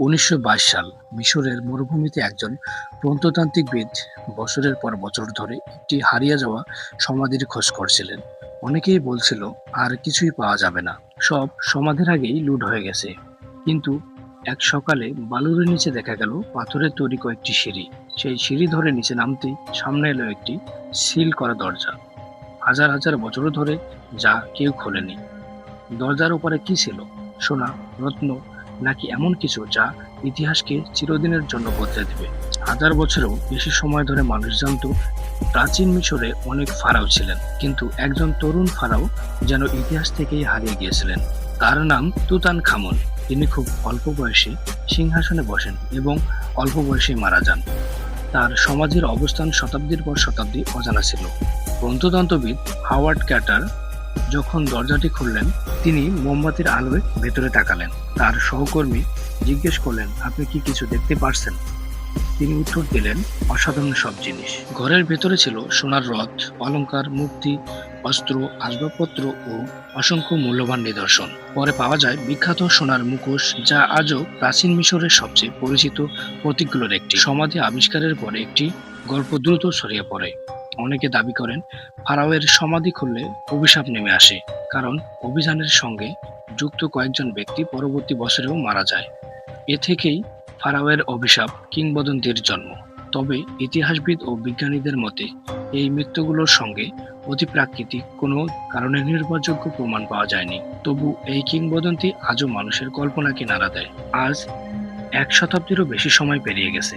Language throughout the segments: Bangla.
১৯২২ সাল মিশরের মরুভূমিতে একজন প্রত্নতাত্ত্বিকবিদ বছরের পর বছর ধরে একটি হারিয়ে যাওয়া সমাধির খোঁজ করছিলেন। অনেকেই বলছিল আর কিছুই পাওয়া যাবে না, সব সমাধির আগেই লুট হয়ে গেছে। কিন্তু এক সকালে বালুর নিচে দেখা গেল পাথরের তৈরি কয়েকটি সিঁড়ি। সেই সিঁড়ি ধরে নিচে নামতেই সামনে এলো একটি সিল করা দরজা, হাজার হাজার বছর ধরে যা কেউ খোলেনি। দরজার উপরে কি ছিল? সোনা, রত্ন, নাকি এমন কিছু যা ইতিহাসকে চিরদিনের জন্য বদলে দেবে? হাজার বছরেও বেশি সময় ধরে মানুষ জানত প্রাচীন মিশরে অনেক ফারাও ছিলেন, কিন্তু একজন তরুণ ফারাও যেন ইতিহাস থেকেই হারিয়ে গিয়েছিলেন। তার নাম তুতানখামুন। তিনি খুব অল্প বয়সে সিংহাসনে বসেন এবং অল্প বয়সে মারা যান। তার সমাধির অবস্থান শতাব্দীর পর শতাব্দী অজানা ছিল। প্রত্নতত্ত্ববিদ হাওয়ার্ড ক্যাটার যখন দরজাটি খুললেন, তিনি মোমবাতির আলোয় ভেতরে তাকালেন। তার সহকর্মী জিজ্ঞেস করলেন, আপনি কি কিছু দেখতে পারছেন? তিনি উত্তর দিলেন, অসাধারণ সব জিনিস। ঘরের ভেতরে ছিল সোনার রথ, অলংকার, মূর্তি, অস্ত্র, আসবাবপত্র ও অসংখ্য মূল্যবান নিদর্শন। পরে পাওয়া যায় বিখ্যাত সোনার মুখোশ, যা আজও প্রাচীন মিশরের সবচেয়ে পরিচিত প্রতীকগুলোর একটি। সমাধি আবিষ্কারের পরে একটি গল্প দ্রুত ছড়িয়ে পড়ে। অনেকে দাবি করেন ফারাওয়ের সমাধি খুললে অভিশাপ নেমে আসে, কারণ অভিযানের সঙ্গে যুক্ত কয়েকজন ব্যক্তি পরবর্তী বছরেও মারা যায়। এ থেকেই ফারাওয়ের অভিশাপ কিংবদন্তির জন্ম। তবে ইতিহাসবিদ ও বিজ্ঞানীদের মতে এই মৃত্যুগুলোর সঙ্গে অতিপ্রাকৃতিক কোনো কারণে নির্ভরযোগ্য প্রমাণ পাওয়া যায়নি। তবু এই কিংবদন্তি আজও মানুষের কল্পনাকে নাড়া দেয়। আজ ১ শতাব্দীরও বেশি সময় পেরিয়ে গেছে,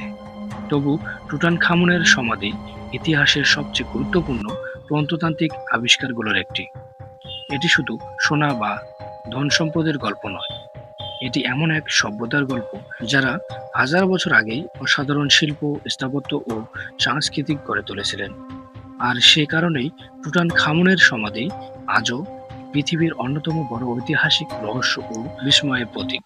তবু টুটানখামুনের সমাধি ইতিহাসের সবচেয়ে গুরুত্বপূর্ণ প্রত্নতাত্ত্বিক আবিষ্কারগুলোর একটি। এটি শুধু সোনা বা ধন সম্পদের গল্প নয়, এটি এমন এক সভ্যতার গল্প যারা হাজার বছর আগেই অসাধারণ শিল্প, স্থাপত্য ও সাংস্কৃতিক গড়ে তুলেছিলেন। আর সে কারণেই টুটানখামুনের সমাধি আজও পৃথিবীর অন্যতম বড় ঐতিহাসিক রহস্য ও বিস্ময়ের প্রতীক।